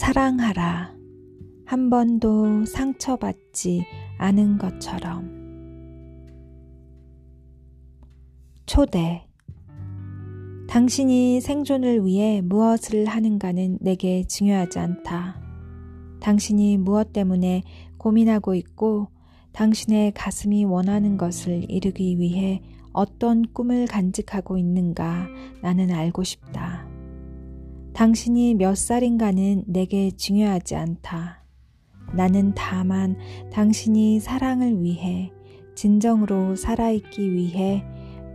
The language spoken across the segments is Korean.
사랑하라. 한 번도 상처받지 않은 것처럼. 초대. 당신이 생존을 위해 무엇을 하는가는 내게 중요하지 않다. 당신이 무엇 때문에 고민하고 있고 당신의 가슴이 원하는 것을 이루기 위해 어떤 꿈을 간직하고 있는가 나는 알고 싶다. 당신이 몇 살인가는 내게 중요하지 않다. 나는 다만 당신이 사랑을 위해 진정으로 살아있기 위해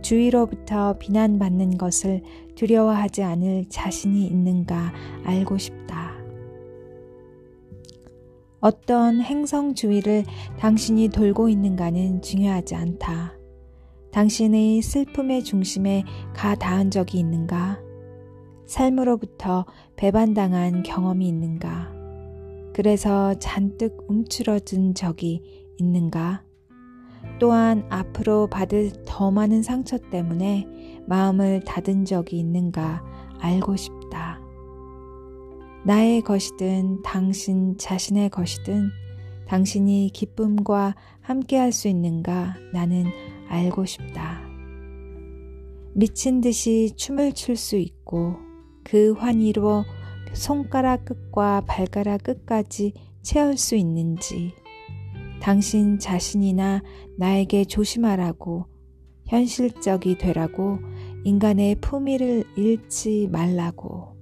주위로부터 비난받는 것을 두려워하지 않을 자신이 있는가 알고 싶다. 어떤 행성 주위를 당신이 돌고 있는가는 중요하지 않다. 당신의 슬픔의 중심에 가 닿은 적이 있는가? 삶으로부터 배반당한 경험이 있는가? 그래서 잔뜩 움츠러든 적이 있는가? 또한 앞으로 받을 더 많은 상처 때문에 마음을 닫은 적이 있는가 알고 싶다. 나의 것이든 당신 자신의 것이든 당신이 기쁨과 함께할 수 있는가 나는 알고 싶다. 미친 듯이 춤을 출 수 있고 그 환희로 손가락 끝과 발가락 끝까지 채울 수 있는지 당신 자신이나 나에게 조심하라고 현실적이 되라고 인간의 품위를 잃지 말라고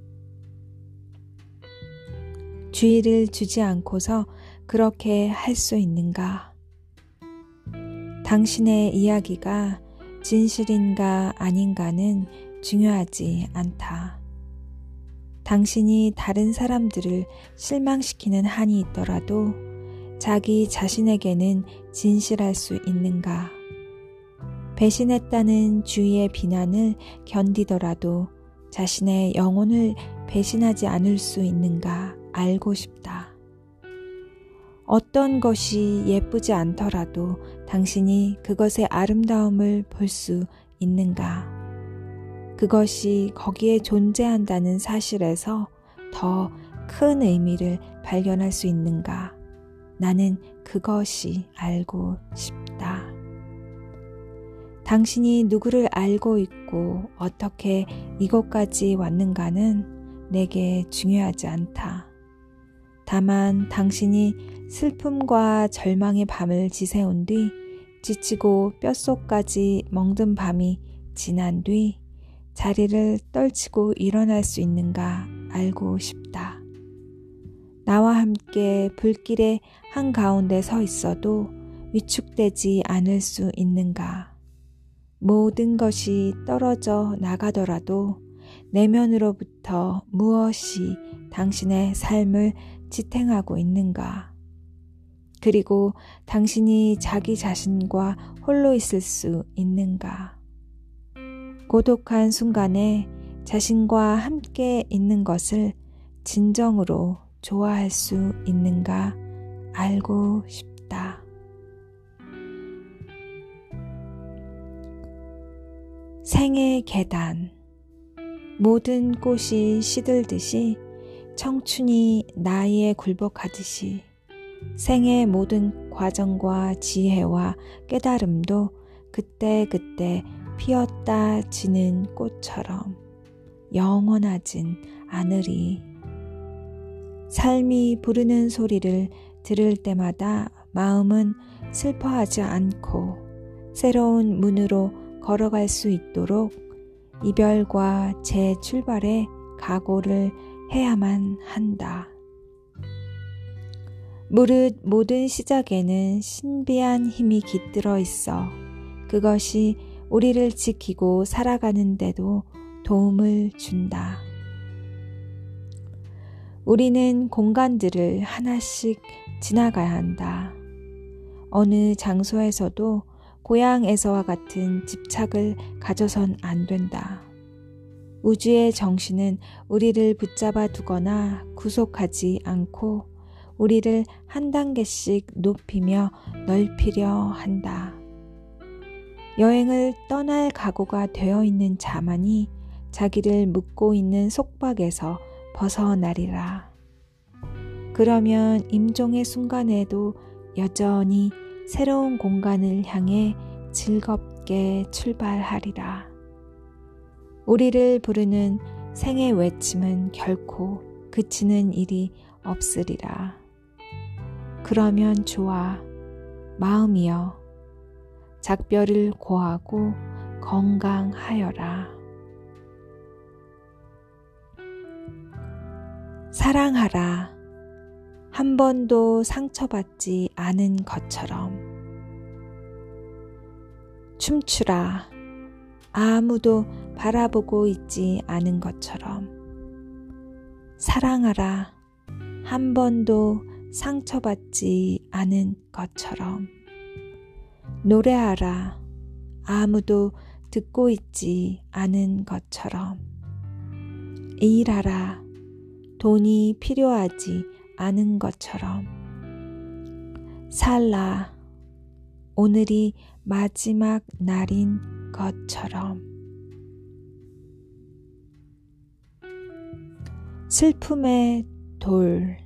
주의를 주지 않고서 그렇게 할 수 있는가? 당신의 이야기가 진실인가 아닌가는 중요하지 않다. 당신이 다른 사람들을 실망시키는 한이 있더라도 자기 자신에게는 진실할 수 있는가? 배신했다는 주위의 비난을 견디더라도 자신의 영혼을 배신하지 않을 수 있는가 알고 싶다. 어떤 것이 예쁘지 않더라도 당신이 그것의 아름다움을 볼 수 있는가? 그것이 거기에 존재한다는 사실에서 더 큰 의미를 발견할 수 있는가? 나는 그것이 알고 싶다. 당신이 누구를 알고 있고 어떻게 이곳까지 왔는가는 내게 중요하지 않다. 다만 당신이 슬픔과 절망의 밤을 지새운 뒤 지치고 뼛속까지 멍든 밤이 지난 뒤 자리를 떨치고 일어날 수 있는가 알고 싶다. 나와 함께 불길의 한가운데 서 있어도 위축되지 않을 수 있는가? 모든 것이 떨어져 나가더라도 내면으로부터 무엇이 당신의 삶을 지탱하고 있는가? 그리고 당신이 자기 자신과 홀로 있을 수 있는가? 고독한 순간에 자신과 함께 있는 것을 진정으로 좋아할 수 있는가 알고 싶다. 생의 계단. 모든 꽃이 시들듯이 청춘이 나이에 굴복하듯이 생의 모든 과정과 지혜와 깨달음도 그때그때 피었다 지는 꽃처럼 영원하진 않으리. 삶이 부르는 소리를 들을 때마다 마음은 슬퍼하지 않고 새로운 문으로 걸어갈 수 있도록 이별과 재출발에 각오를 해야만 한다. 무릇 모든 시작에는 신비한 힘이 깃들어 있어 그것이 우리를 지키고 살아가는 데도 도움을 준다. 우리는 공간들을 하나씩 지나가야 한다. 어느 장소에서도 고향에서와 같은 집착을 가져선 안 된다. 우주의 정신은 우리를 붙잡아 두거나 구속하지 않고 우리를 한 단계씩 높이며 넓히려 한다. 여행을 떠날 각오가 되어 있는 자만이 자기를 묶고 있는 속박에서 벗어나리라. 그러면 임종의 순간에도 여전히 새로운 공간을 향해 즐겁게 출발하리라. 우리를 부르는 생의 외침은 결코 그치는 일이 없으리라. 그러면 좋아, 마음이여, 작별을 고하고 건강하여라. 사랑하라. 한 번도 상처받지 않은 것처럼. 춤추라. 아무도 바라보고 있지 않은 것처럼. 사랑하라. 한 번도 상처받지 않은 것처럼. 노래하라. 아무도 듣고 있지 않은 것처럼. 일하라. 돈이 필요하지 않은 것처럼. 살라. 오늘이 마지막 날인 것처럼. 슬픔의 돌.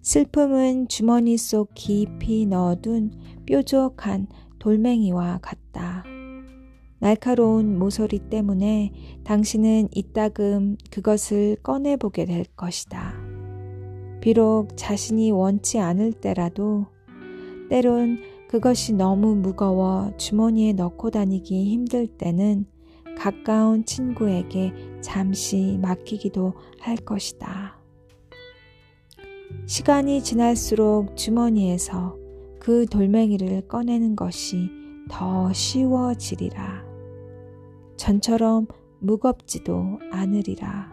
슬픔은 주머니 속 깊이 넣어둔 뾰족한 돌멩이와 같다. 날카로운 모서리 때문에 당신은 이따금 그것을 꺼내보게 될 것이다. 비록 자신이 원치 않을 때라도 때론 그것이 너무 무거워 주머니에 넣고 다니기 힘들 때는 가까운 친구에게 잠시 맡기기도 할 것이다. 시간이 지날수록 주머니에서 그 돌멩이를 꺼내는 것이 더 쉬워지리라. 전처럼 무겁지도 않으리라.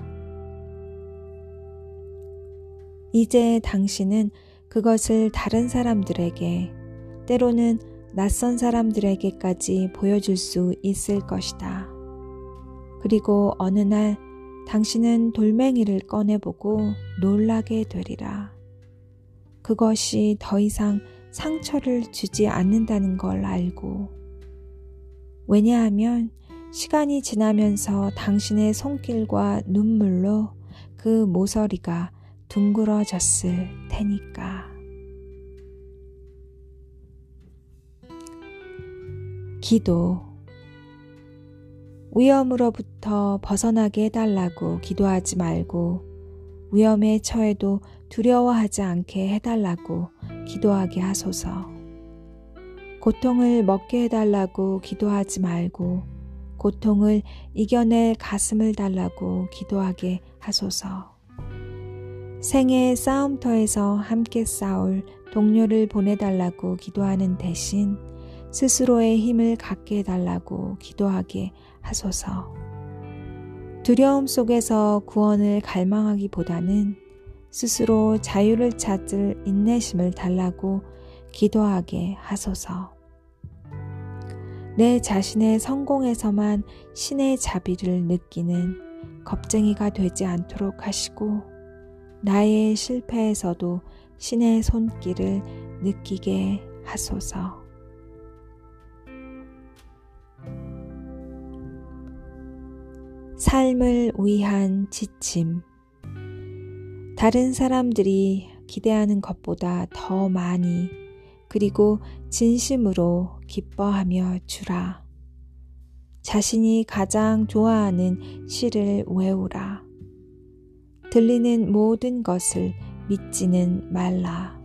이제 당신은 그것을 다른 사람들에게, 때로는 낯선 사람들에게까지 보여줄 수 있을 것이다. 그리고 어느 날 당신은 돌멩이를 꺼내보고 놀라게 되리라. 그것이 더 이상 상처를 주지 않는다는 걸 알고. 왜냐하면 시간이 지나면서 당신의 손길과 눈물로 그 모서리가 둥그러졌을 테니까. 기도. 위험으로부터 벗어나게 해달라고 기도하지 말고 위험에 처해도 두려워하지 않게 해달라고 기도하게 하소서. 고통을 먹게 해달라고 기도하지 말고 고통을 이겨낼 가슴을 달라고 기도하게 하소서. 생의 싸움터에서 함께 싸울 동료를 보내달라고 기도하는 대신 스스로의 힘을 갖게 해달라고 기도하게 하소서. 두려움 속에서 구원을 갈망하기보다는 스스로 자유를 찾을 인내심을 달라고 기도하게 하소서. 내 자신의 성공에서만 신의 자비를 느끼는 겁쟁이가 되지 않도록 하시고 나의 실패에서도 신의 손길을 느끼게 하소서. 삶을 위한 지침. 다른 사람들이 기대하는 것보다 더 많이 그리고 진심으로 기뻐하며 주라. 자신이 가장 좋아하는 시를 외우라. 들리는 모든 것을 믿지는 말라.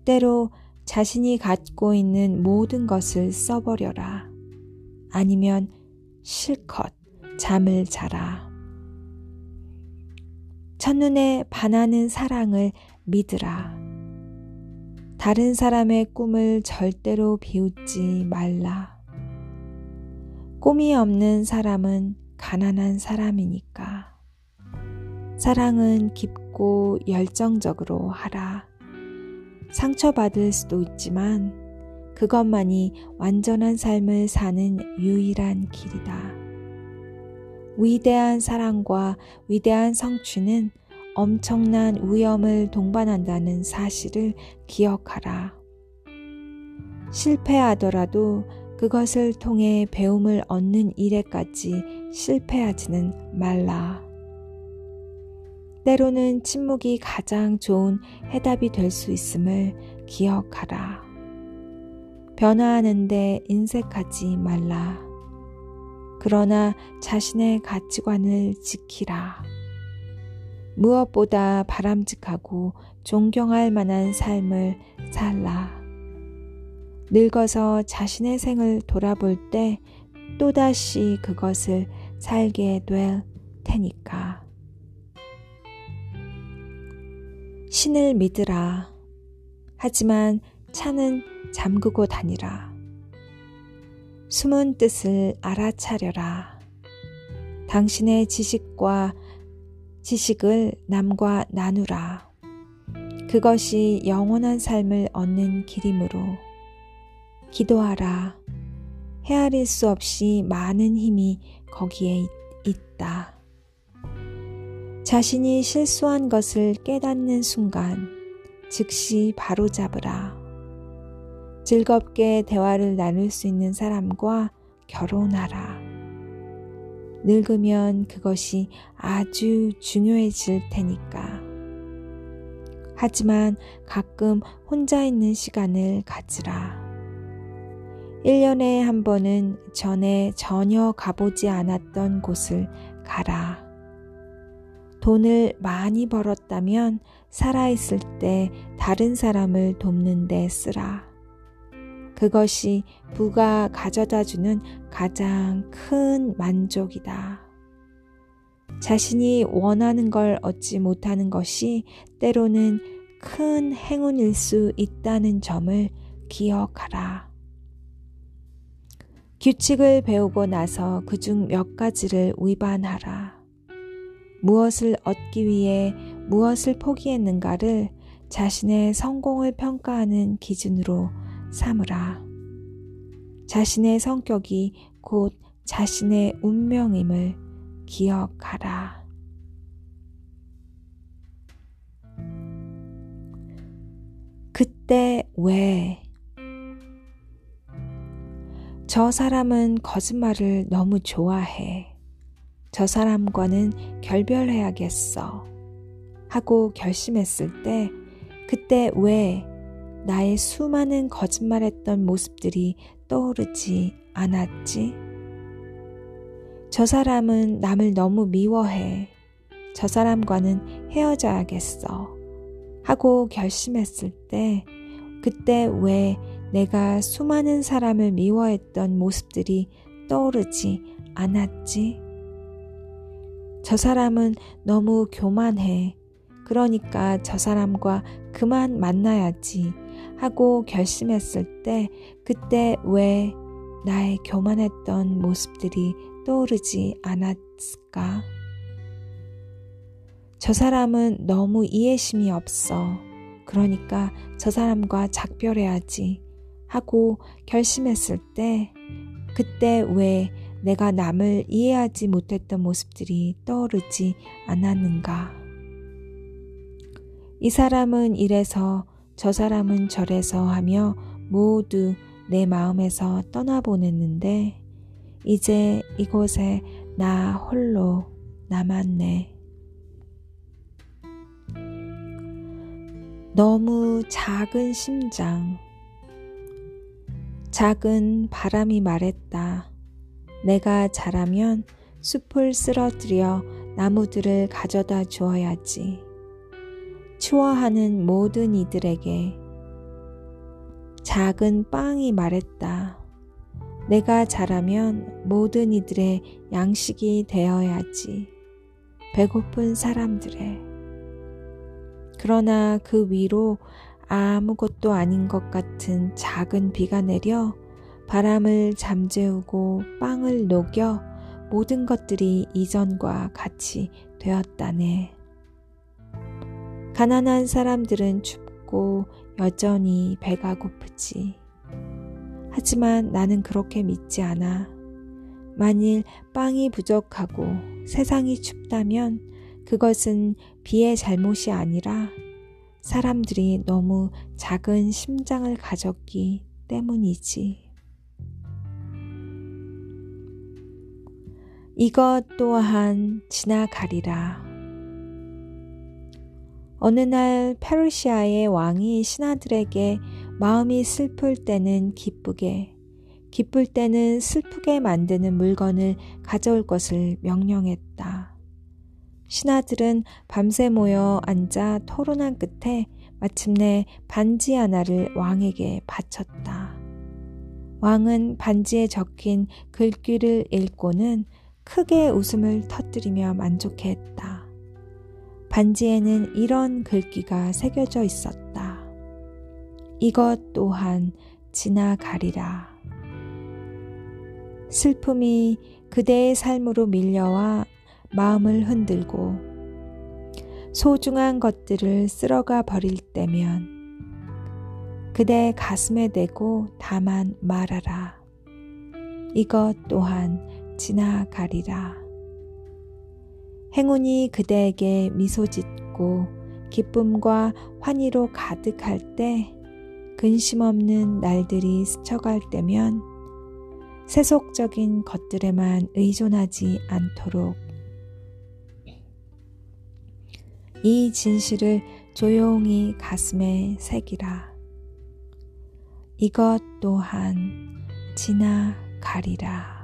때로 자신이 갖고 있는 모든 것을 써버려라. 아니면 실컷 잠을 자라. 첫눈에 반하는 사랑을 믿으라. 다른 사람의 꿈을 절대로 비웃지 말라. 꿈이 없는 사람은 가난한 사람이니까. 사랑은 깊고 열정적으로 하라. 상처받을 수도 있지만 그것만이 완전한 삶을 사는 유일한 길이다. 위대한 사랑과 위대한 성취는 엄청난 위험을 동반한다는 사실을 기억하라. 실패하더라도 그것을 통해 배움을 얻는 일에까지 실패하지는 말라. 때로는 침묵이 가장 좋은 해답이 될 수 있음을 기억하라. 변화하는데 인색하지 말라. 그러나 자신의 가치관을 지키라. 무엇보다 바람직하고 존경할 만한 삶을 살라. 늙어서 자신의 생을 돌아볼 때 또다시 그것을 살게 될 테니까. 신을 믿으라. 하지만 차는 잠그고 다니라. 숨은 뜻을 알아차려라. 당신의 지식을 남과 나누라. 그것이 영원한 삶을 얻는 길이므로. 기도하라. 헤아릴 수 없이 많은 힘이 거기에 있다. 자신이 실수한 것을 깨닫는 순간 즉시 바로잡으라. 즐겁게 대화를 나눌 수 있는 사람과 결혼하라. 늙으면 그것이 아주 중요해질 테니까. 하지만 가끔 혼자 있는 시간을 가지라. 1년에 한 번은 전에 전혀 가보지 않았던 곳을 가라. 돈을 많이 벌었다면 살아있을 때 다른 사람을 돕는 데 쓰라. 그것이 부가 가져다주는 가장 큰 만족이다. 자신이 원하는 걸 얻지 못하는 것이 때로는 큰 행운일 수 있다는 점을 기억하라. 규칙을 배우고 나서 그중 몇 가지를 위반하라. 무엇을 얻기 위해 무엇을 포기했는가를 자신의 성공을 평가하는 기준으로 삼으라. 자신의 성격이 곧 자신의 운명임을 기억하라. 그때 왜? 저 사람은 거짓말을 너무 좋아해. 저 사람과는 결별해야겠어. 하고 결심했을 때 그때 왜 나의 수많은 거짓말했던 모습들이 떠오르지 않았지? 저 사람은 남을 너무 미워해. 저 사람과는 헤어져야겠어. 하고 결심했을 때 그때 왜 내가 수많은 사람을 미워했던 모습들이 떠오르지 않았지? 저 사람은 너무 교만해. 그러니까 저 사람과 그만 만나야지 하고 결심했을 때 그때 왜 나의 교만했던 모습들이 떠오르지 않았을까? 저 사람은 너무 이해심이 없어. 그러니까 저 사람과 작별해야지 하고 결심했을 때 그때 왜 내가 남을 이해하지 못했던 모습들이 떠오르지 않았는가? 이 사람은 이래서 저 사람은 저래서 하며 모두 내 마음에서 떠나보냈는데 이제 이곳에 나 홀로 남았네. 너무 작은 심장. 작은 바람이 말했다. 내가 자라면 숲을 쓰러뜨려 나무들을 가져다 주어야지. 추워하는 모든 이들에게. 작은 빵이 말했다. 내가 자라면 모든 이들의 양식이 되어야지. 배고픈 사람들의. 그러나 그 위로 아무것도 아닌 것 같은 작은 비가 내려 바람을 잠재우고 빵을 녹여 모든 것들이 이전과 같이 되었다네. 가난한 사람들은 춥고 여전히 배가 고프지. 하지만 나는 그렇게 믿지 않아. 만일 빵이 부족하고 세상이 춥다면 그것은 비의 잘못이 아니라 사람들이 너무 작은 심장을 가졌기 때문이지. 이것 또한 지나가리라. 어느 날 페르시아의 왕이 신하들에게 마음이 슬플 때는 기쁘게, 기쁠 때는 슬프게 만드는 물건을 가져올 것을 명령했다. 신하들은 밤새 모여 앉아 토론한 끝에 마침내 반지 하나를 왕에게 바쳤다. 왕은 반지에 적힌 글귀를 읽고는 크게 웃음을 터뜨리며 만족해했다. 반지에는 이런 글귀가 새겨져 있었다. 이것 또한 지나가리라. 슬픔이 그대의 삶으로 밀려와 마음을 흔들고 소중한 것들을 쓸어가 버릴 때면 그대 가슴에 대고 다만 말하라. 이것 또한 지나가리라. 행운이 그대에게 미소 짓고 기쁨과 환희로 가득할 때, 근심 없는 날들이 스쳐갈 때면 세속적인 것들에만 의존하지 않도록 이 진실을 조용히 가슴에 새기라. 이것 또한 지나가리라.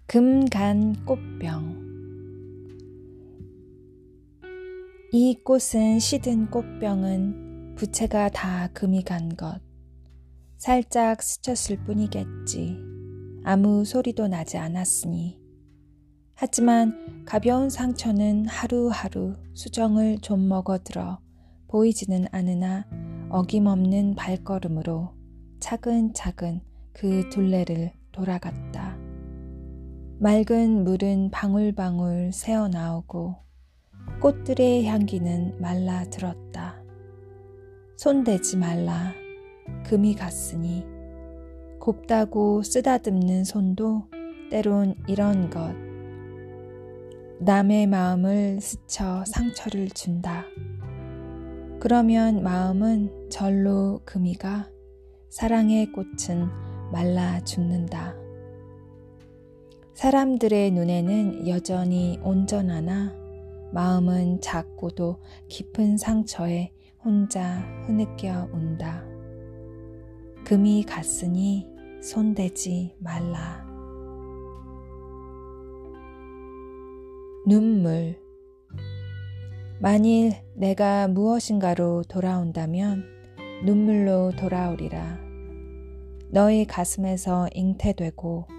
금간 꽃병. 이 꽃은 시든 꽃병은 부채가 다 금이 간 것. 살짝 스쳤을 뿐이겠지. 아무 소리도 나지 않았으니. 하지만 가벼운 상처는 하루하루 수정을 좀 먹어들어 보이지는 않으나 어김없는 발걸음으로 차근차근 그 둘레를 돌아갔다. 맑은 물은 방울방울 새어나오고 꽃들의 향기는 말라들었다. 손대지 말라. 금이 갔으니. 곱다고 쓰다듬는 손도 때론 이런 것. 남의 마음을 스쳐 상처를 준다. 그러면 마음은 절로 금이 가 사랑의 꽃은 말라 죽는다. 사람들의 눈에는 여전히 온전하나 마음은 작고도 깊은 상처에 혼자 흐느껴 온다. 금이 갔으니 손대지 말라. 눈물. 만일 내가 무엇인가로 돌아온다면 눈물로 돌아오리라. 너의 가슴에서 잉태되고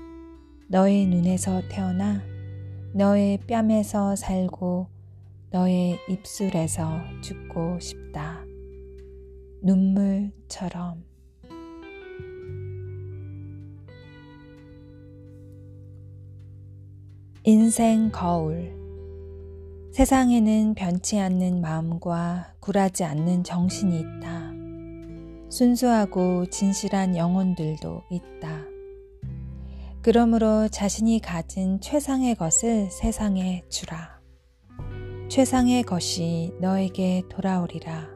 너의 눈에서 태어나 너의 뺨에서 살고 너의 입술에서 죽고 싶다. 눈물처럼. 인생 거울. 세상에는 변치 않는 마음과 굴하지 않는 정신이 있다. 순수하고 진실한 영혼들도 있다. 그러므로 자신이 가진 최상의 것을 세상에 주라. 최상의 것이 너에게 돌아오리라.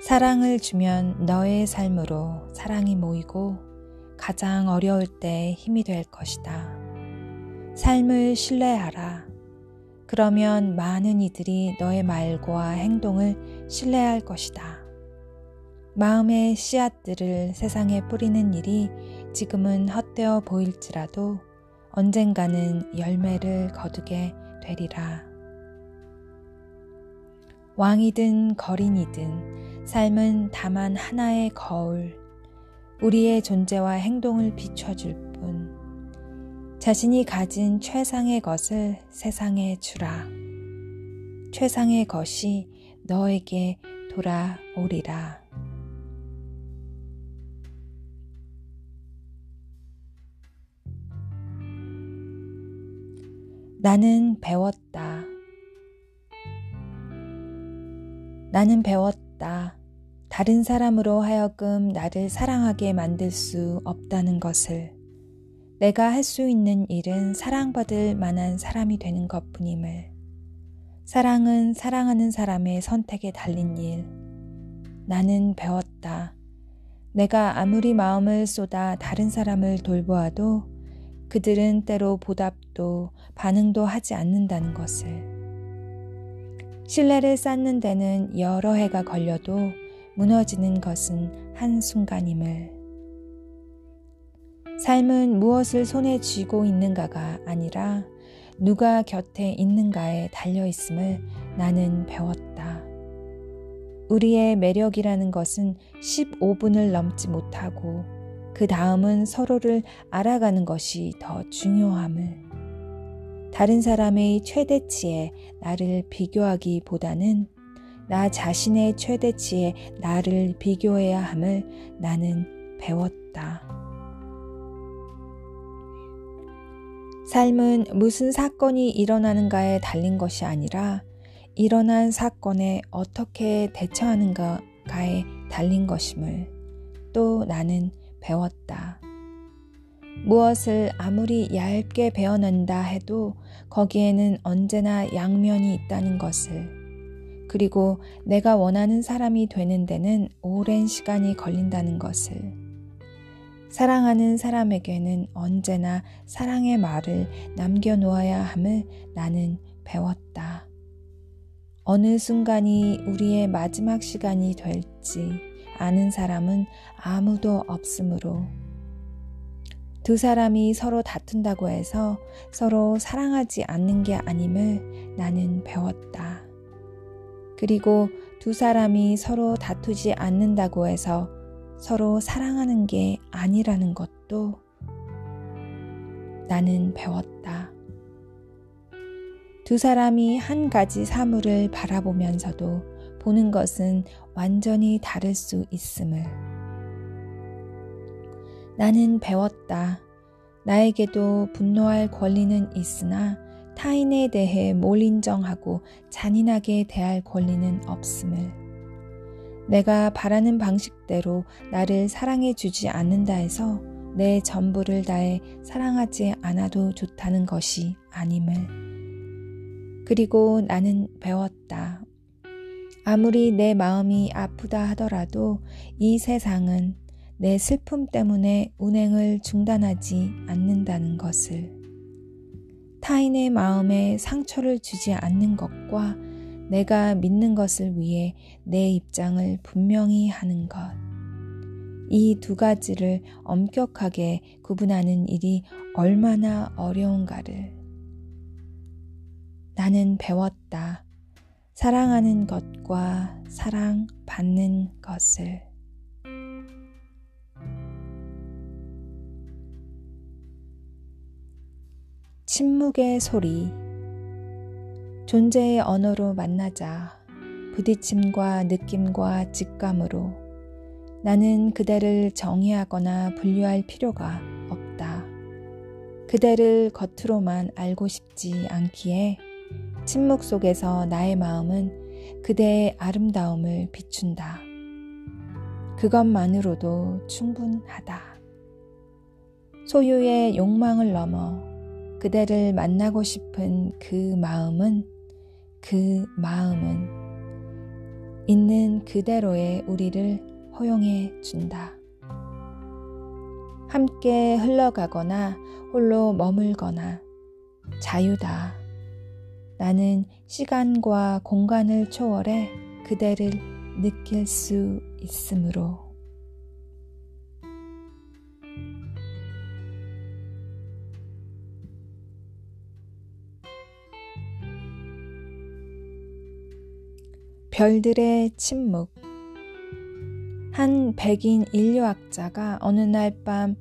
사랑을 주면 너의 삶으로 사랑이 모이고 가장 어려울 때 힘이 될 것이다. 삶을 신뢰하라. 그러면 많은 이들이 너의 말과 행동을 신뢰할 것이다. 마음의 씨앗들을 세상에 뿌리는 일이 지금은 헛되어 보일지라도 언젠가는 열매를 거두게 되리라. 왕이든 거린이든 삶은 다만 하나의 거울, 우리의 존재와 행동을 비춰줄 뿐. 자신이 가진 최상의 것을 세상에 주라. 최상의 것이 너에게 돌아오리라. 나는 배웠다. 나는 배웠다. 다른 사람으로 하여금 나를 사랑하게 만들 수 없다는 것을. 내가 할 수 있는 일은 사랑받을 만한 사람이 되는 것뿐임을. 사랑은 사랑하는 사람의 선택에 달린 일. 나는 배웠다. 내가 아무리 마음을 쏟아 다른 사람을 돌보아도 그들은 때로 보답도 반응도 하지 않는다는 것을. 신뢰를 쌓는 데는 여러 해가 걸려도 무너지는 것은 한순간임을. 삶은 무엇을 손에 쥐고 있는가가 아니라 누가 곁에 있는가에 달려있음을 나는 배웠다. 우리의 매력이라는 것은 15분을 넘지 못하고 그 다음은 서로를 알아가는 것이 더 중요함을. 다른 사람의 최대치에 나를 비교하기보다는 나 자신의 최대치에 나를 비교해야 함을 나는 배웠다. 삶은 무슨 사건이 일어나는가에 달린 것이 아니라 일어난 사건에 어떻게 대처하는가에 달린 것임을 또 나는 배웠다. 무엇을 아무리 얇게 베어낸다 해도 거기에는 언제나 양면이 있다는 것을. 그리고 내가 원하는 사람이 되는 데는 오랜 시간이 걸린다는 것을. 사랑하는 사람에게는 언제나 사랑의 말을 남겨놓아야 함을 나는 배웠다. 어느 순간이 우리의 마지막 시간이 될지 아는 사람은 아무도 없으므로 두 사람이 서로 다툰다고 해서 서로 사랑하지 않는 게 아님을 나는 배웠다. 그리고 두 사람이 서로 다투지 않는다고 해서 서로 사랑하는 게 아니라는 것도 나는 배웠다. 두 사람이 한 가지 사물을 바라보면서도 보는 것은 완전히 다를 수 있음을. 나는 배웠다. 나에게도 분노할 권리는 있으나 타인에 대해 몰인정하고 잔인하게 대할 권리는 없음을. 내가 바라는 방식대로 나를 사랑해 주지 않는다 해서 내 전부를 다해 사랑하지 않아도 좋다는 것이 아님을. 그리고 나는 배웠다. 아무리 내 마음이 아프다 하더라도 이 세상은 내 슬픔 때문에 운행을 중단하지 않는다는 것을. 타인의 마음에 상처를 주지 않는 것과 내가 믿는 것을 위해 내 입장을 분명히 하는 것. 이 두 가지를 엄격하게 구분하는 일이 얼마나 어려운가를. 나는 배웠다. 사랑하는 것과 사랑받는 것을. 침묵의 소리. 존재의 언어로 만나자. 부딪힘과 느낌과 직감으로. 나는 그대를 정의하거나 분류할 필요가 없다. 그대를 겉으로만 알고 싶지 않기에 침묵 속에서 나의 마음은 그대의 아름다움을 비춘다. 그것만으로도 충분하다. 소유의 욕망을 넘어 그대를 만나고 싶은 그 마음은 있는 그대로의 우리를 허용해 준다. 함께 흘러가거나 홀로 머물거나 자유다. 나는 시간과 공간을 초월해 그대를 느낄 수 있으므로. 별들의 침묵. 한 백인 인류학자가 어느 날 밤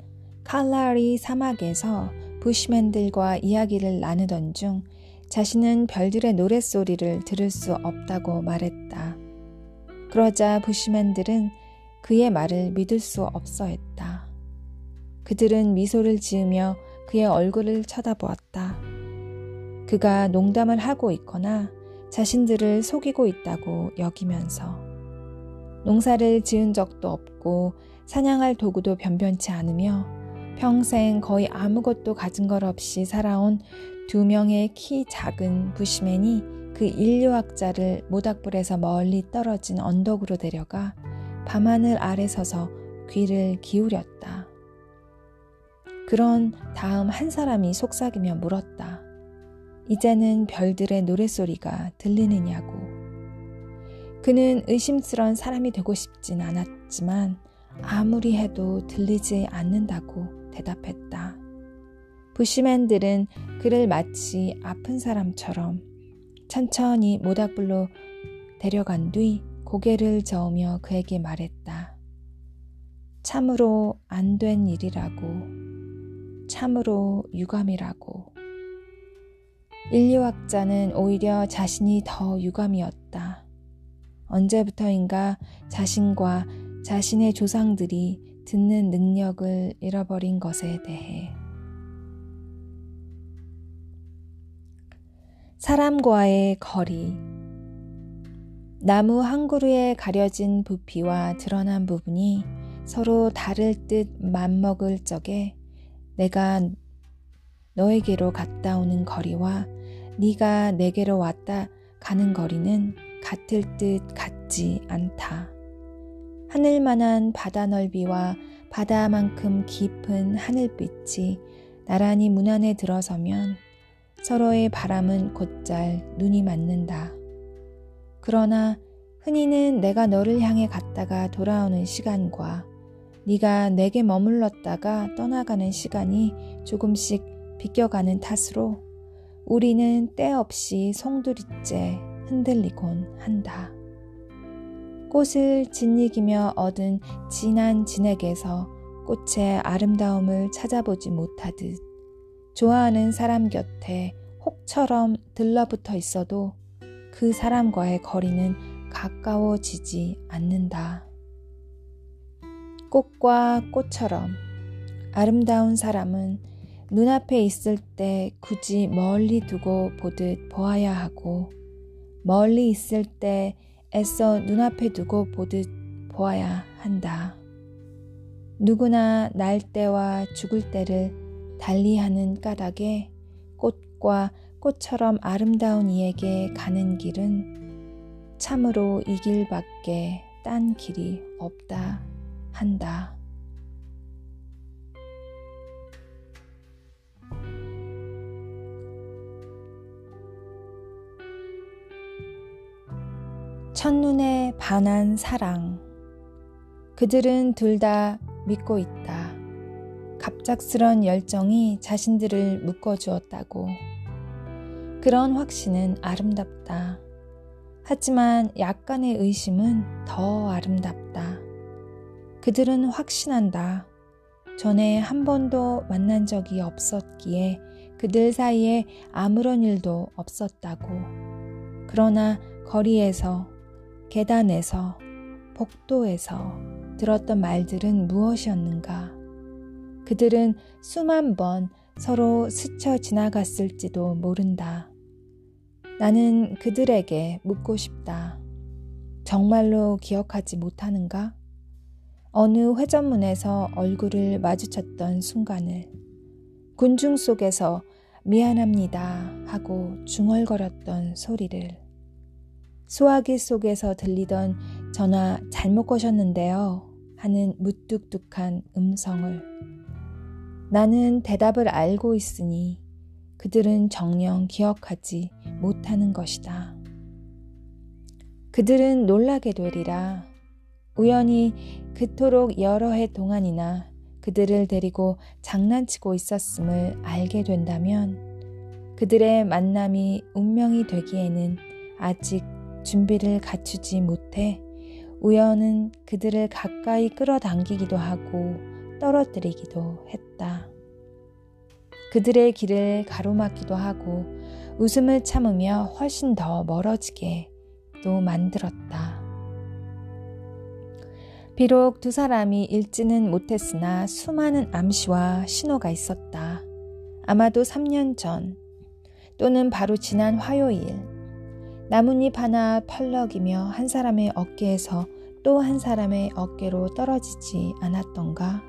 칼라리 사막에서 부시맨들과 이야기를 나누던 중 자신은 별들의 노랫소리를 들을 수 없다고 말했다. 그러자 부시맨들은 그의 말을 믿을 수 없어 했다. 그들은 미소를 지으며 그의 얼굴을 쳐다보았다. 그가 농담을 하고 있거나 자신들을 속이고 있다고 여기면서 농사를 지은 적도 없고 사냥할 도구도 변변치 않으며 평생 거의 아무것도 가진 것 없이 살아온 2명의 키 작은 부시맨이 그 인류학자를 모닥불에서 멀리 떨어진 언덕으로 데려가 밤하늘 아래 서서 귀를 기울였다. 그런 다음 한 사람이 속삭이며 물었다. 이제는 별들의 노랫소리가 들리느냐고. 그는 의심스런 사람이 되고 싶진 않았지만 아무리 해도 들리지 않는다고 대답했다. 부시맨들은 그를 마치 아픈 사람처럼 천천히 모닥불로 데려간 뒤 고개를 저으며 그에게 말했다. 참으로 안 된 일이라고, 참으로 유감이라고. 인류학자는 오히려 자신이 더 유감이었다. 언제부터인가 자신과 자신의 조상들이 듣는 능력을 잃어버린 것에 대해. 사람과의 거리. 나무 한 그루에 가려진 부피와 드러난 부분이 서로 다를 듯 맘먹을 적에 내가 너에게로 갔다 오는 거리와 네가 내게로 왔다 가는 거리는 같을 듯 같지 않다. 하늘만한 바다 넓이와 바다만큼 깊은 하늘빛이 나란히 문 안에 들어서면 서로의 바람은 곧잘 눈이 맞는다. 그러나 흔히는 내가 너를 향해 갔다가 돌아오는 시간과 네가 내게 머물렀다가 떠나가는 시간이 조금씩 비껴가는 탓으로 우리는 때없이 송두리째 흔들리곤 한다. 꽃을 짓이기며 얻은 진한 진액에서 꽃의 아름다움을 찾아보지 못하듯 좋아하는 사람 곁에 혹처럼 들러붙어 있어도 그 사람과의 거리는 가까워지지 않는다. 꽃과 꽃처럼 아름다운 사람은 눈앞에 있을 때 굳이 멀리 두고 보듯 보아야 하고 멀리 있을 때 애써 눈앞에 두고 보듯 보아야 한다. 누구나 날 때와 죽을 때를 달리하는 까닭에 꽃과 꽃처럼 아름다운 이에게 가는 길은 참으로 이 길밖에 딴 길이 없다 한다. 첫눈에 반한 사랑. 그들은 둘 다 믿고 있다. 갑작스런 열정이 자신들을 묶어주었다고. 그런 확신은 아름답다. 하지만 약간의 의심은 더 아름답다. 그들은 확신한다. 전에 한 번도 만난 적이 없었기에 그들 사이에 아무런 일도 없었다고. 그러나 거리에서, 계단에서, 복도에서 들었던 말들은 무엇이었는가? 그들은 수만 번 서로 스쳐 지나갔을지도 모른다. 나는 그들에게 묻고 싶다. 정말로 기억하지 못하는가? 어느 회전문에서 얼굴을 마주쳤던 순간을, 군중 속에서 미안합니다 하고 중얼거렸던 소리를, 수화기 속에서 들리던 전화 잘못 거셨는데요 하는 무뚝뚝한 음성을. 나는 대답을 알고 있으니 그들은 정녕 기억하지 못하는 것이다. 그들은 놀라게 되리라. 우연히 그토록 여러 해 동안이나 그들을 데리고 장난치고 있었음을 알게 된다면 그들의 만남이 운명이 되기에는 아직 준비를 갖추지 못해 우연은 그들을 가까이 끌어당기기도 하고 떨어뜨리기도 했다. 그들의 길을 가로막기도 하고 웃음을 참으며 훨씬 더 멀어지게 또 만들었다. 비록 두 사람이 읽지는 못했으나 수많은 암시와 신호가 있었다. 아마도 3년 전 또는 바로 지난 화요일 나뭇잎 하나 펄럭이며 한 사람의 어깨에서 또 한 사람의 어깨로 떨어지지 않았던가?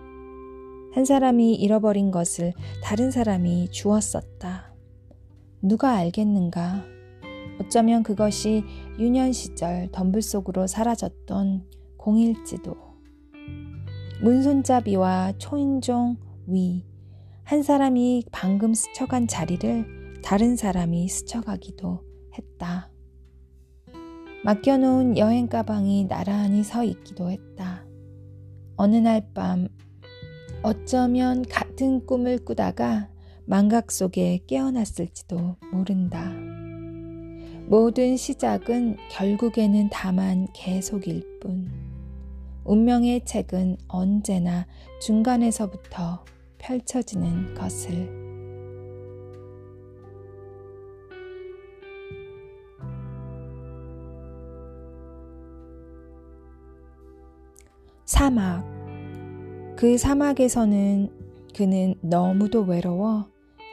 한 사람이 잃어버린 것을 다른 사람이 주었었다. 누가 알겠는가? 어쩌면 그것이 유년 시절 덤불 속으로 사라졌던 공일지도. 문손잡이와 초인종 위, 한 사람이 방금 스쳐간 자리를 다른 사람이 스쳐가기도 했다. 맡겨놓은 여행 가방이 나란히 서 있기도 했다. 어느 날 밤 어쩌면 같은 꿈을 꾸다가 망각 속에 깨어났을지도 모른다. 모든 시작은 결국에는 다만 계속일 뿐. 운명의 책은 언제나 중간에서부터 펼쳐지는 것을. 사막. 그 사막에서는 그는 너무도 외로워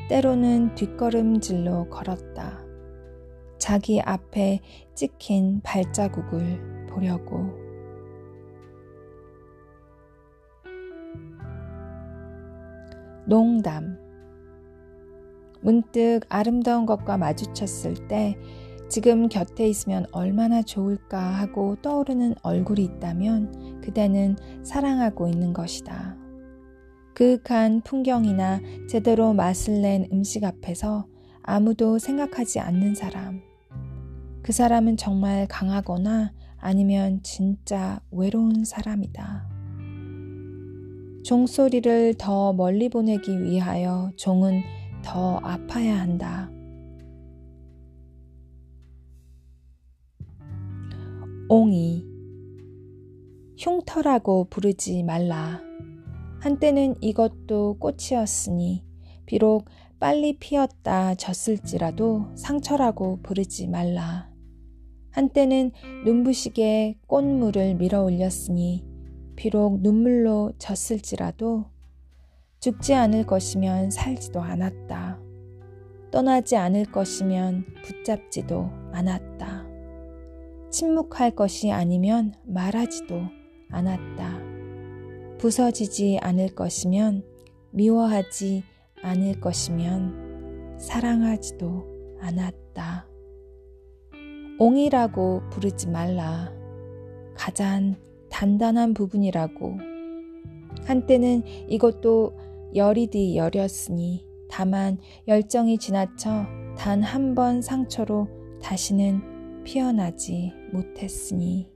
때로는 뒷걸음질로 걸었다. 자기 앞에 찍힌 발자국을 보려고. 농담. 문득 아름다운 것과 마주쳤을 때 지금 곁에 있으면 얼마나 좋을까 하고 떠오르는 얼굴이 있다면 그대는 사랑하고 있는 것이다. 그윽한 풍경이나 제대로 맛을 낸 음식 앞에서 아무도 생각하지 않는 사람. 그 사람은 정말 강하거나 아니면 진짜 외로운 사람이다. 종소리를 더 멀리 보내기 위하여 종은 더 아파야 한다. 옹이. 흉터라고 부르지 말라. 한때는 이것도 꽃이었으니 비록 빨리 피었다 졌을지라도 상처라고 부르지 말라. 한때는 눈부시게 꽃물을 밀어 올렸으니 비록 눈물로 졌을지라도 죽지 않을 것이면 살지도 않았다. 떠나지 않을 것이면 붙잡지도 않았다. 침묵할 것이 아니면 말하지도 않았다. 부서지지 않을 것이면 미워하지 않을 것이면 사랑하지도 않았다. 옹이라고 부르지 말라. 가장 단단한 부분이라고. 한때는 이것도 열이디 열이었으니 다만 열정이 지나쳐 단 한 번 상처로 다시는 피어나지 못했으니.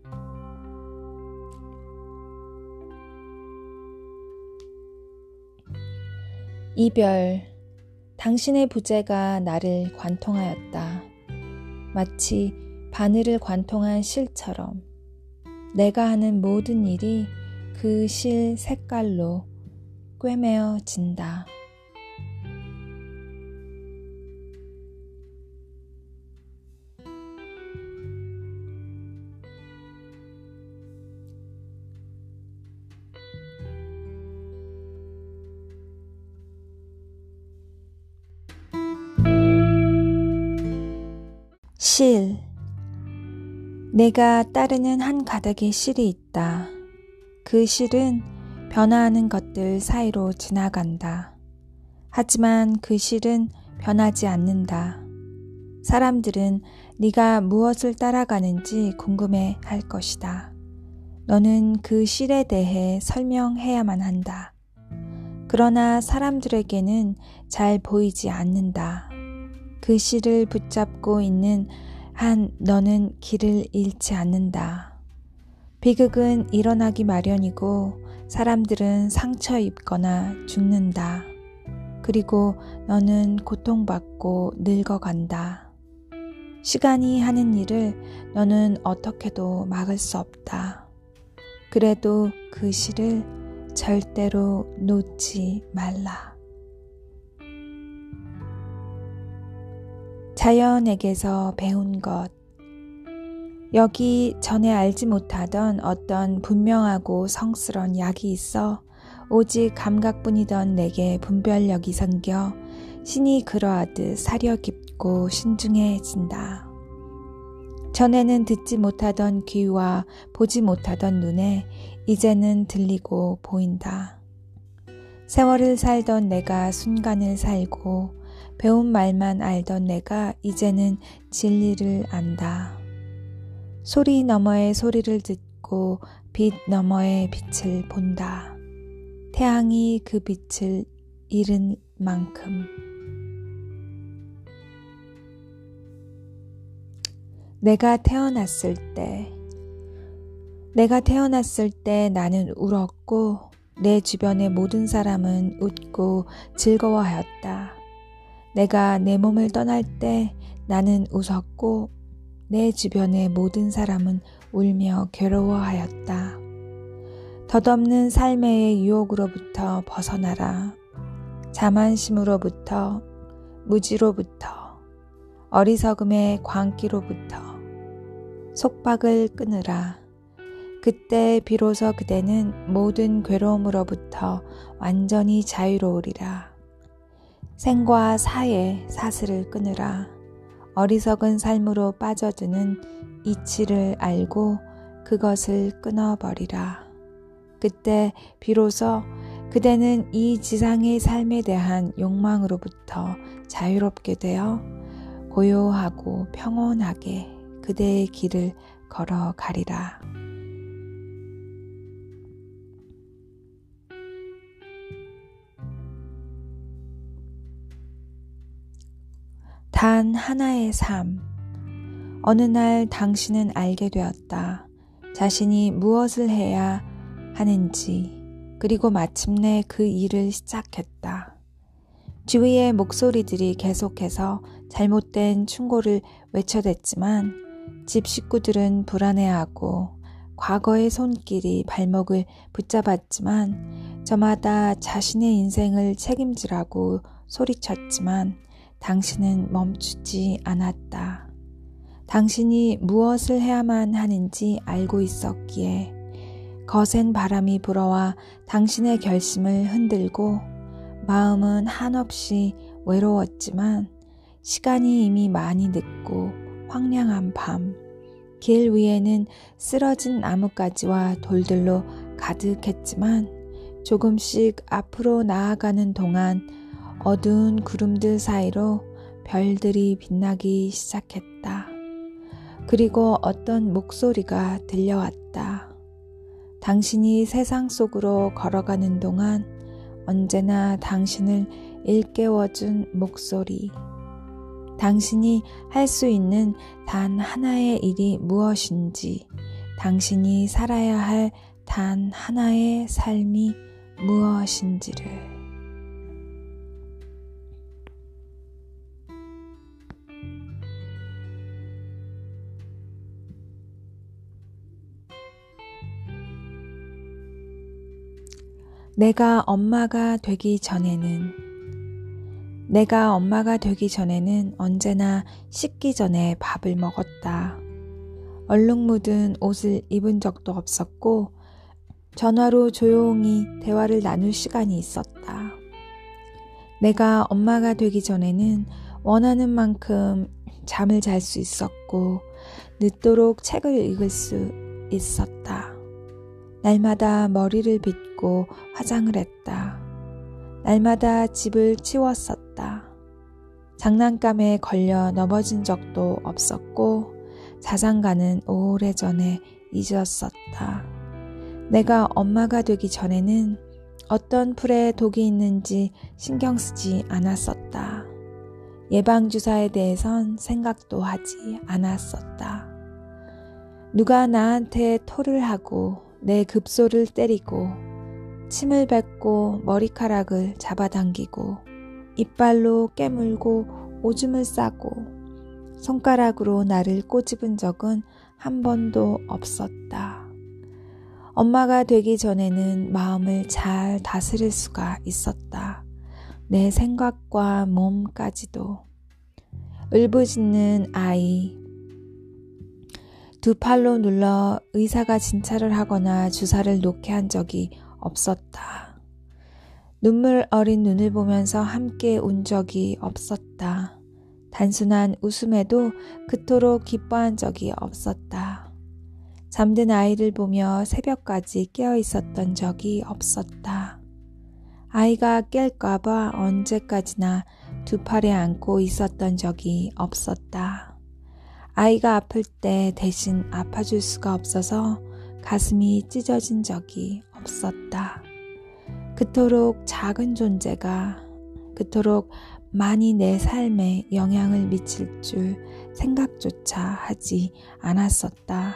이별. 당신의 부재가 나를 관통하였다. 마치 바늘을 관통한 실처럼 내가 하는 모든 일이 그 실 색깔로 꿰매어진다. 실. 내가 따르는 한 가닥의 실이 있다. 그 실은 변화하는 것들 사이로 지나간다. 하지만 그 실은 변하지 않는다. 사람들은 네가 무엇을 따라가는지 궁금해 할 것이다. 너는 그 실에 대해 설명해야만 한다. 그러나 사람들에게는 잘 보이지 않는다. 그 실을 붙잡고 있는 한 너는 길을 잃지 않는다. 비극은 일어나기 마련이고 사람들은 상처 입거나 죽는다. 그리고 너는 고통받고 늙어간다. 시간이 하는 일을 너는 어떻게도 막을 수 없다. 그래도 그 실을 절대로 놓지 말라. 자연에게서 배운 것. 여기 전에 알지 못하던 어떤 분명하고 성스러운 약이 있어 오직 감각뿐이던 내게 분별력이 생겨 신이 그러하듯 사려 깊고 신중해진다. 전에는 듣지 못하던 귀와 보지 못하던 눈에 이제는 들리고 보인다. 세월을 살던 내가 순간을 살고 배운 말만 알던 내가 이제는 진리를 안다. 소리 너머의 소리를 듣고 빛 너머의 빛을 본다. 태양이 그 빛을 잃은 만큼. 내가 태어났을 때 나는 울었고 내 주변의 모든 사람은 웃고 즐거워하였다. 내가 내 몸을 떠날 때 나는 웃었고 내 주변의 모든 사람은 울며 괴로워하였다. 덧없는 삶의 유혹으로부터 벗어나라. 자만심으로부터, 무지로부터, 어리석음의 광기로부터 속박을 끊으라. 그때 비로소 그대는 모든 괴로움으로부터 완전히 자유로우리라. 생과 사의 사슬을 끊으라. 어리석은 삶으로 빠져드는 이치를 알고 그것을 끊어버리라. 그때 비로소 그대는 이 지상의 삶에 대한 욕망으로부터 자유롭게 되어 고요하고 평온하게 그대의 길을 걸어가리라. 단 하나의 삶. 어느 날 당신은 알게 되었다. 자신이 무엇을 해야 하는지, 그리고 마침내 그 일을 시작했다. 주위의 목소리들이 계속해서 잘못된 충고를 외쳐댔지만 집 식구들은 불안해하고 과거의 손길이 발목을 붙잡았지만 저마다 자신의 인생을 책임지라고 소리쳤지만 당신은 멈추지 않았다. 당신이 무엇을 해야만 하는지 알고 있었기에 거센 바람이 불어와 당신의 결심을 흔들고 마음은 한없이 외로웠지만 시간이 이미 많이 늦고 황량한 밤, 길 위에는 쓰러진 나뭇가지와 돌들로 가득했지만 조금씩 앞으로 나아가는 동안 어두운 구름들 사이로 별들이 빛나기 시작했다. 그리고 어떤 목소리가 들려왔다. 당신이 세상 속으로 걸어가는 동안 언제나 당신을 일깨워준 목소리. 당신이 할 수 있는 단 하나의 일이 무엇인지, 당신이 살아야 할 단 하나의 삶이 무엇인지를. 내가 엄마가 되기 전에는 언제나 씻기 전에 밥을 먹었다. 얼룩 묻은 옷을 입은 적도 없었고 전화로 조용히 대화를 나눌 시간이 있었다. 내가 엄마가 되기 전에는 원하는 만큼 잠을 잘 수 있었고 늦도록 책을 읽을 수 있었다. 날마다 머리를 빗고 화장을 했다. 날마다 집을 치웠었다. 장난감에 걸려 넘어진 적도 없었고 자장가는 오래전에 잊었었다. 내가 엄마가 되기 전에는 어떤 풀에 독이 있는지 신경 쓰지 않았었다. 예방주사에 대해선 생각도 하지 않았었다. 누가 나한테 토를 하고 내 급소를 때리고 침을 뱉고 머리카락을 잡아당기고 이빨로 깨물고 오줌을 싸고 손가락으로 나를 꼬집은 적은 한 번도 없었다. 엄마가 되기 전에는 마음을 잘 다스릴 수가 있었다. 내 생각과 몸까지도. 울부짖는 아이. 두 팔로 눌러 의사가 진찰을 하거나 주사를 놓게 한 적이 없었다. 눈물 어린 눈을 보면서 함께 운 적이 없었다. 단순한 웃음에도 그토록 기뻐한 적이 없었다. 잠든 아이를 보며 새벽까지 깨어 있었던 적이 없었다. 아이가 깰까봐 언제까지나 두 팔에 안고 있었던 적이 없었다. 아이가 아플 때 대신 아파줄 수가 없어서 가슴이 찢어진 적이 없었다. 그토록 작은 존재가 그토록 많이 내 삶에 영향을 미칠 줄 생각조차 하지 않았었다.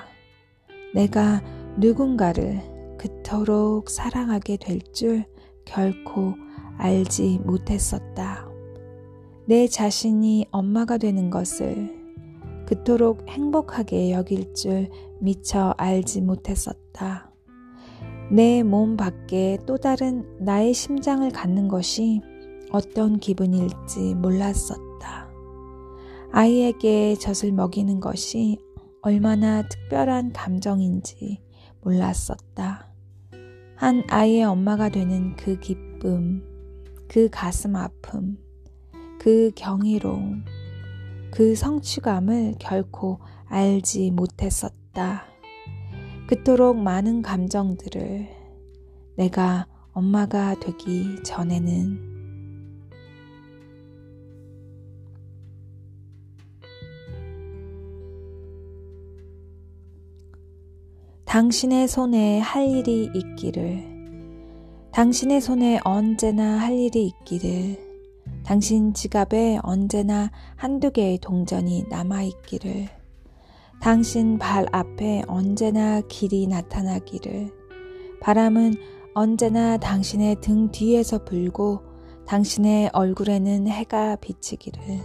내가 누군가를 그토록 사랑하게 될 줄 결코 알지 못했었다. 내 자신이 엄마가 되는 것을 그토록 행복하게 여길 줄 미처 알지 못했었다. 내 몸 밖에 또 다른 나의 심장을 갖는 것이 어떤 기분일지 몰랐었다. 아이에게 젖을 먹이는 것이 얼마나 특별한 감정인지 몰랐었다. 한 아이의 엄마가 되는 그 기쁨, 그 가슴 아픔, 그 경이로움, 그 성취감을 결코 알지 못했었다. 그토록 많은 감정들을 내가 엄마가 되기 전에는 당신의 손에 할 일이 있기를, 당신의 손에 언제나 할 일이 있기를, 당신 지갑에 언제나 한두 개의 동전이 남아있기를, 당신 발 앞에 언제나 길이 나타나기를, 바람은 언제나 당신의 등 뒤에서 불고 당신의 얼굴에는 해가 비치기를,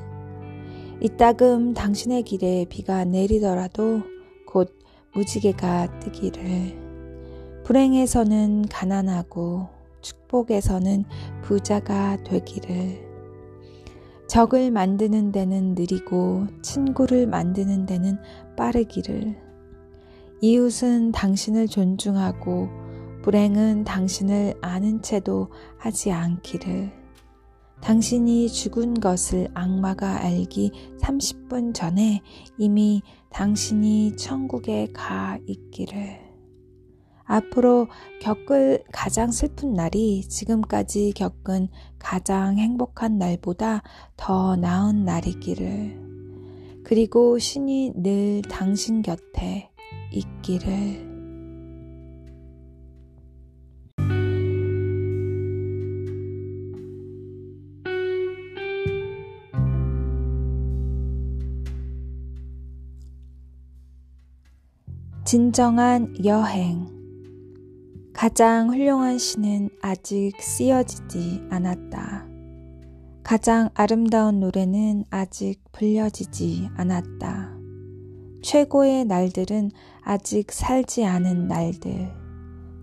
이따금 당신의 길에 비가 내리더라도 곧 무지개가 뜨기를, 불행에서는 가난하고 축복에서는 부자가 되기를, 적을 만드는 데는 느리고 친구를 만드는 데는 빠르기를, 이웃은 당신을 존중하고 불행은 당신을 아는 채도 하지 않기를, 당신이 죽은 것을 악마가 알기 30분 전에 이미 당신이 천국에 가 있기를, 앞으로 겪을 가장 슬픈 날이 지금까지 겪은 가장 행복한 날보다 더 나은 날이기를, 그리고 신이 늘 당신 곁에 있기를. 진정한 여행. 가장 훌륭한 시는 아직 쓰여지지 않았다. 가장 아름다운 노래는 아직 불려지지 않았다. 최고의 날들은 아직 살지 않은 날들.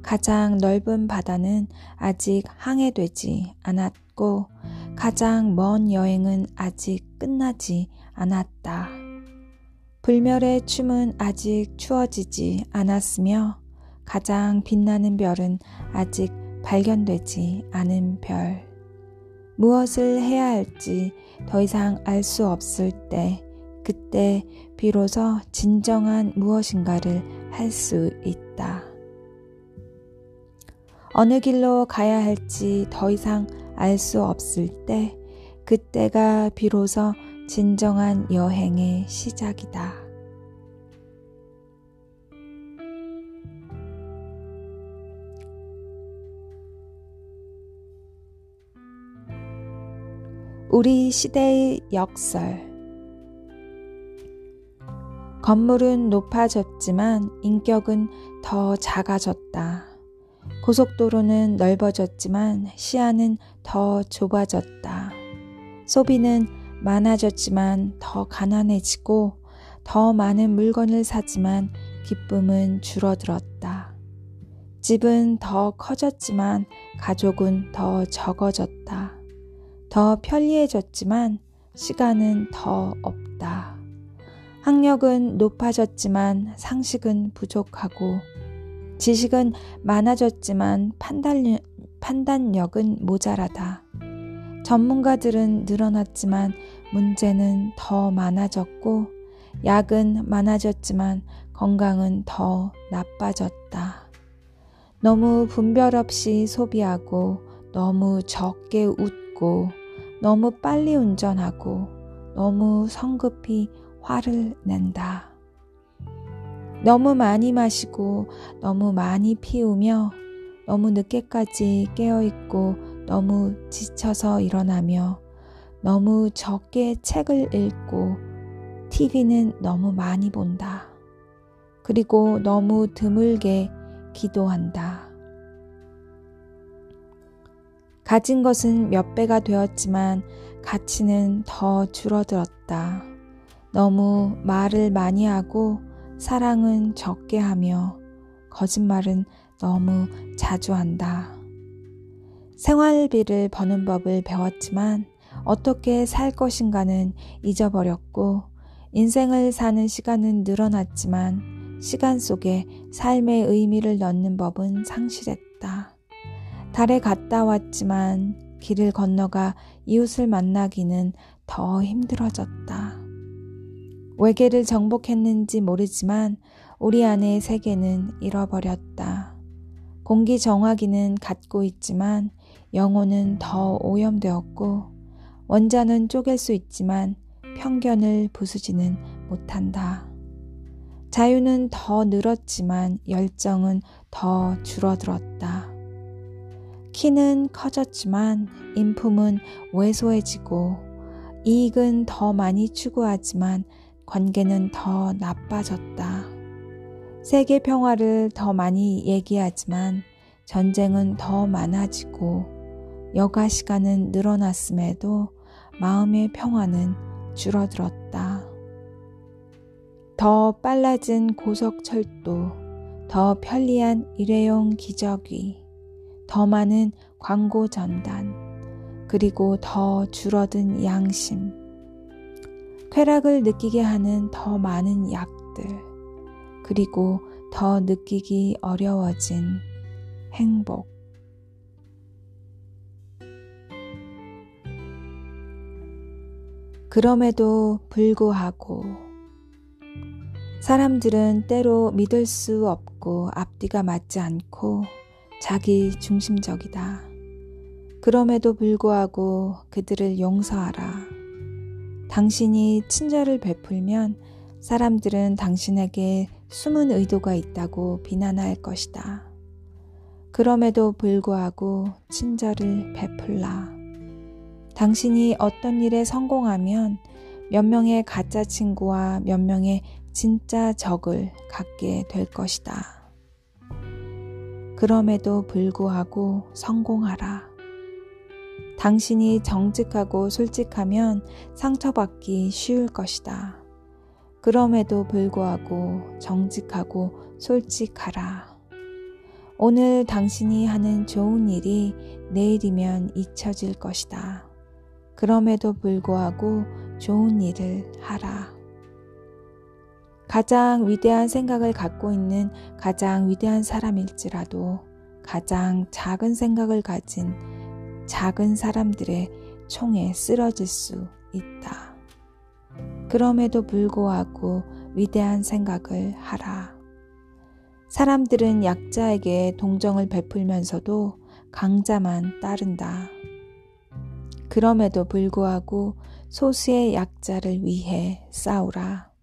가장 넓은 바다는 아직 항해되지 않았고, 가장 먼 여행은 아직 끝나지 않았다. 불멸의 춤은 아직 추어지지 않았으며, 가장 빛나는 별은 아직 발견되지 않은 별. 무엇을 해야 할지 더 이상 알 수 없을 때, 그때 비로소 진정한 무엇인가를 할 수 있다. 어느 길로 가야 할지 더 이상 알 수 없을 때, 그때가 비로소 진정한 여행의 시작이다. 우리 시대의 역설. 건물은 높아졌지만 인격은 더 작아졌다. 고속도로는 넓어졌지만 시야는 더 좁아졌다. 소비는 많아졌지만 더 가난해지고, 더 많은 물건을 사지만 기쁨은 줄어들었다. 집은 더 커졌지만 가족은 더 적어졌다. 더 편리해졌지만 시간은 더 없다. 학력은 높아졌지만 상식은 부족하고, 지식은 많아졌지만 판단력은 모자라다. 전문가들은 늘어났지만 문제는 더 많아졌고, 약은 많아졌지만 건강은 더 나빠졌다. 너무 분별 없이 소비하고 너무 적게 웃고 너무 빨리 운전하고 너무 성급히 화를 낸다. 너무 많이 마시고 너무 많이 피우며 너무 늦게까지 깨어있고 너무 지쳐서 일어나며 너무 적게 책을 읽고 TV는 너무 많이 본다. 그리고 너무 드물게 기도한다. 가진 것은 몇 배가 되었지만 가치는 더 줄어들었다. 너무 말을 많이 하고 사랑은 적게 하며 거짓말은 너무 자주 한다. 생활비를 버는 법을 배웠지만 어떻게 살 것인가는 잊어버렸고 인생을 사는 시간은 늘어났지만 시간 속에 삶의 의미를 넣는 법은 상실했다. 달에 갔다 왔지만 길을 건너가 이웃을 만나기는 더 힘들어졌다. 외계를 정복했는지 모르지만 우리 안의 세계는 잃어버렸다. 공기 정화기는 갖고 있지만 영혼은 더 오염되었고 원자는 쪼갤 수 있지만 편견을 부수지는 못한다. 자유는 더 늘었지만 열정은 더 줄어들었다. 키는 커졌지만 인품은 왜소해지고 이익은 더 많이 추구하지만 관계는 더 나빠졌다. 세계 평화를 더 많이 얘기하지만 전쟁은 더 많아지고 여가 시간은 늘어났음에도 마음의 평화는 줄어들었다. 더 빨라진 고속철도, 더 편리한 일회용 기저귀, 더 많은 광고 전단, 그리고 더 줄어든 양심, 쾌락을 느끼게 하는 더 많은 약들, 그리고 더 느끼기 어려워진 행복. 그럼에도 불구하고 사람들은 때로 믿을 수 없고 앞뒤가 맞지 않고 자기 중심적이다. 그럼에도 불구하고 그들을 용서하라. 당신이 친절을 베풀면 사람들은 당신에게 숨은 의도가 있다고 비난할 것이다. 그럼에도 불구하고 친절을 베풀라. 당신이 어떤 일에 성공하면 몇 명의 가짜 친구와 몇 명의 진짜 적을 갖게 될 것이다. 그럼에도 불구하고 성공하라. 당신이 정직하고 솔직하면 상처받기 쉬울 것이다. 그럼에도 불구하고 정직하고 솔직하라. 오늘 당신이 하는 좋은 일이 내일이면 잊혀질 것이다. 그럼에도 불구하고 좋은 일을 하라. 가장 위대한 생각을 갖고 있는 가장 위대한 사람일지라도 가장 작은 생각을 가진 작은 사람들의 총에 쓰러질 수 있다. 그럼에도 불구하고 위대한 생각을 하라. 사람들은 약자에게 동정을 베풀면서도 강자만 따른다. 그럼에도 불구하고 소수의 약자를 위해 싸우라.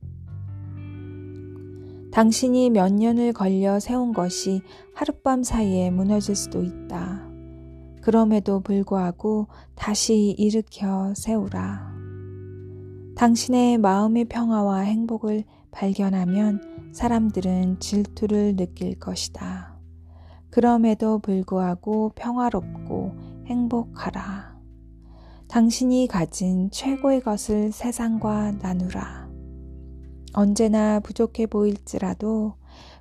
당신이 몇 년을 걸려 세운 것이 하룻밤 사이에 무너질 수도 있다. 그럼에도 불구하고 다시 일으켜 세우라. 당신의 마음의 평화와 행복을 발견하면 사람들은 질투를 느낄 것이다. 그럼에도 불구하고 평화롭고 행복하라. 당신이 가진 최고의 것을 세상과 나누라. 언제나 부족해 보일지라도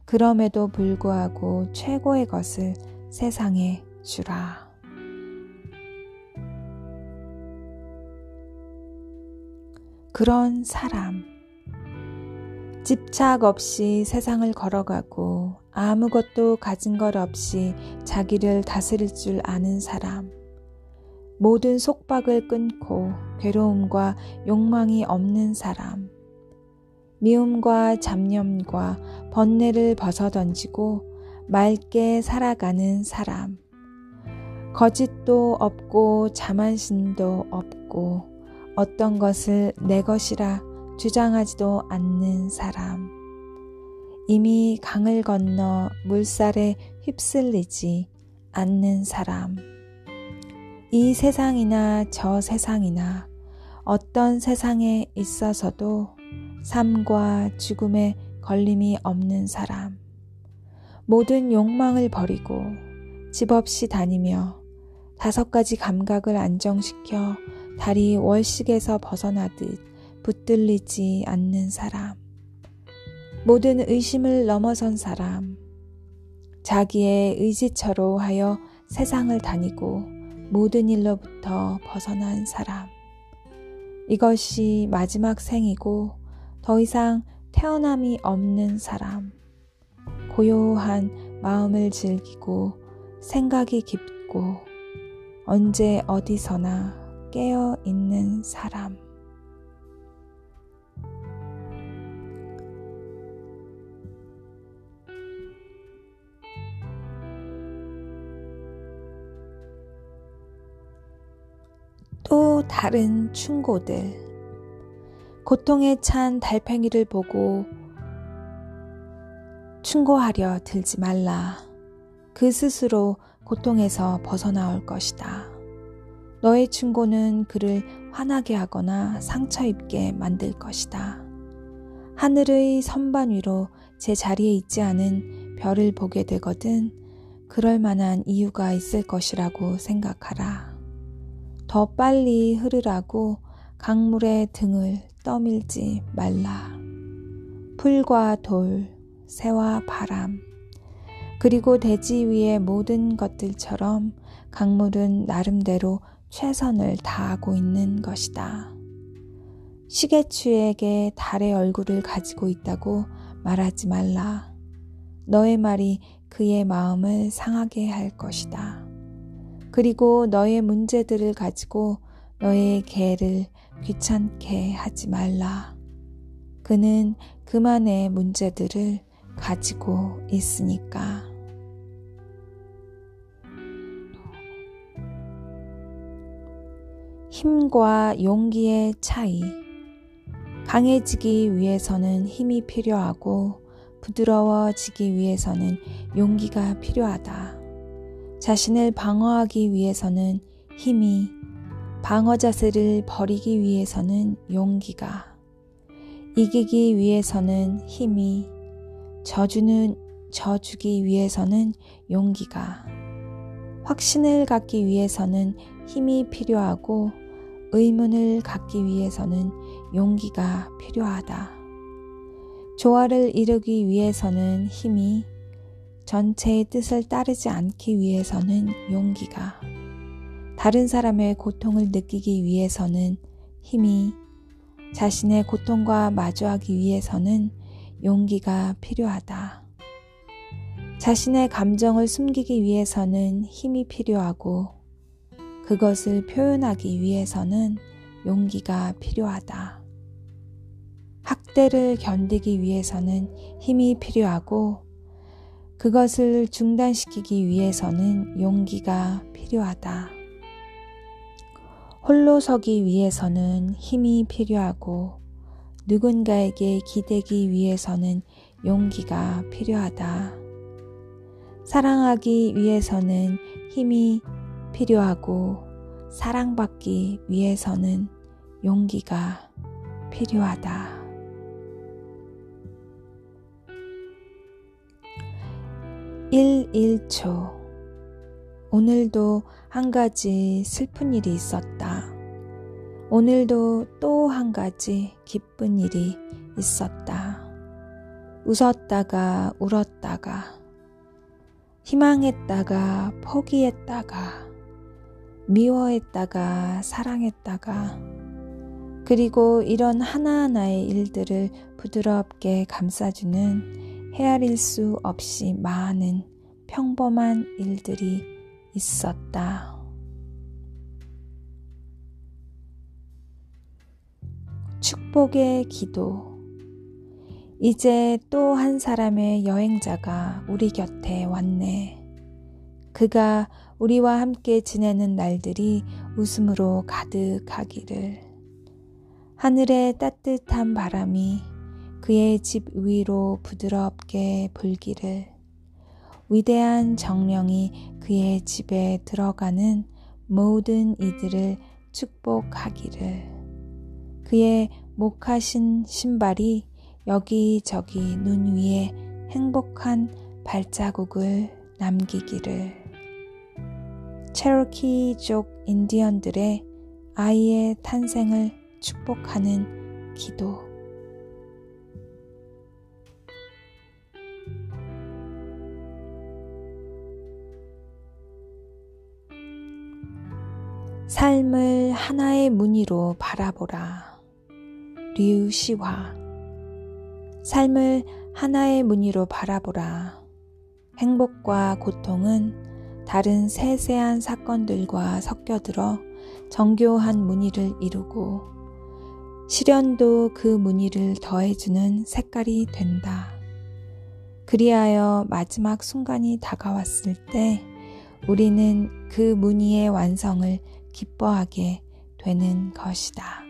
그럼에도 불구하고 최고의 것을 세상에 주라. 그런 사람, 집착 없이 세상을 걸어가고 아무것도 가진 것 없이 자기를 다스릴 줄 아는 사람, 모든 속박을 끊고 괴로움과 욕망이 없는 사람, 미움과 잡념과 번뇌를 벗어던지고 맑게 살아가는 사람, 거짓도 없고 자만심도 없고 어떤 것을 내 것이라 주장하지도 않는 사람. 이미 강을 건너 물살에 휩쓸리지 않는 사람. 이 세상이나 저 세상이나 어떤 세상에 있어서도 삶과 죽음에 걸림이 없는 사람. 모든 욕망을 버리고 집 없이 다니며 5가지 감각을 안정시켜 달이 월식에서 벗어나듯 붙들리지 않는 사람. 모든 의심을 넘어선 사람. 자기의 의지처로 하여 세상을 다니고 모든 일로부터 벗어난 사람. 이것이 마지막 생이고 더 이상 태어남이 없는 사람. 고요한 마음을 즐기고 생각이 깊고 언제 어디서나 깨어 있는 사람. 또 다른 충고들. 고통에 찬 달팽이를 보고 충고하려 들지 말라. 그 스스로 고통에서 벗어나올 것이다. 너의 충고는 그를 화나게 하거나 상처 입게 만들 것이다. 하늘의 선반 위로 제 자리에 있지 않은 별을 보게 되거든 그럴 만한 이유가 있을 것이라고 생각하라. 더 빨리 흐르라고 강물의 등을 떠밀지 말라. 풀과 돌, 새와 바람, 그리고 대지 위의 모든 것들처럼 강물은 나름대로 최선을 다하고 있는 것이다. 시계추에게 달의 얼굴을 가지고 있다고 말하지 말라. 너의 말이 그의 마음을 상하게 할 것이다. 그리고 너의 문제들을 가지고 너의 개를 귀찮게 하지 말라. 그는 그만의 문제들을 가지고 있으니까. 힘과 용기의 차이. 강해지기 위해서는 힘이 필요하고 부드러워지기 위해서는 용기가 필요하다. 자신을 방어하기 위해서는 힘이, 방어 자세를 버리기 위해서는 용기가, 이기기 위해서는 힘이, 져주기 위해서는 용기가, 확신을 갖기 위해서는 힘이 필요하고 의문을 갖기 위해서는 용기가 필요하다. 조화를 이루기 위해서는 힘이, 전체의 뜻을 따르지 않기 위해서는 용기가, 다른 사람의 고통을 느끼기 위해서는 힘이, 자신의 고통과 마주하기 위해서는 용기가 필요하다. 자신의 감정을 숨기기 위해서는 힘이 필요하고 그것을 표현하기 위해서는 용기가 필요하다. 학대를 견디기 위해서는 힘이 필요하고 그것을 중단시키기 위해서는 용기가 필요하다. 홀로 서기 위해서는 힘이 필요하고 누군가에게 기대기 위해서는 용기가 필요하다. 사랑하기 위해서는 힘이 필요하고 사랑받기 위해서는 용기가 필요하다. 1초. 오늘도 한 가지 슬픈 일이 있었다. 오늘도 또 한 가지 기쁜 일이 있었다. 웃었다가 울었다가 희망했다가 포기했다가 미워했다가 사랑했다가 그리고 이런 하나하나의 일들을 부드럽게 감싸주는 헤아릴 수 없이 많은 평범한 일들이 있었다. 축복의 기도. 이제 또 한 사람의 여행자가 우리 곁에 왔네. 그가 우리와 함께 지내는 날들이 웃음으로 가득하기를. 하늘의 따뜻한 바람이 그의 집 위로 부드럽게 불기를. 위대한 정령이 그의 집에 들어가는 모든 이들을 축복하기를. 그의 목하신 신발이 여기저기 눈 위에 행복한 발자국을 남기기를. 체로키족 인디언들의 아이의 탄생을 축복하는 기도. 삶을 하나의 무늬로 바라보라. 류시화. 삶을 하나의 무늬로 바라보라. 행복과 고통은 다른 세세한 사건들과 섞여들어 정교한 무늬를 이루고 시련도 그 무늬를 더해주는 색깔이 된다. 그리하여 마지막 순간이 다가왔을 때 우리는 그 무늬의 완성을 기뻐하게 되는 것이다.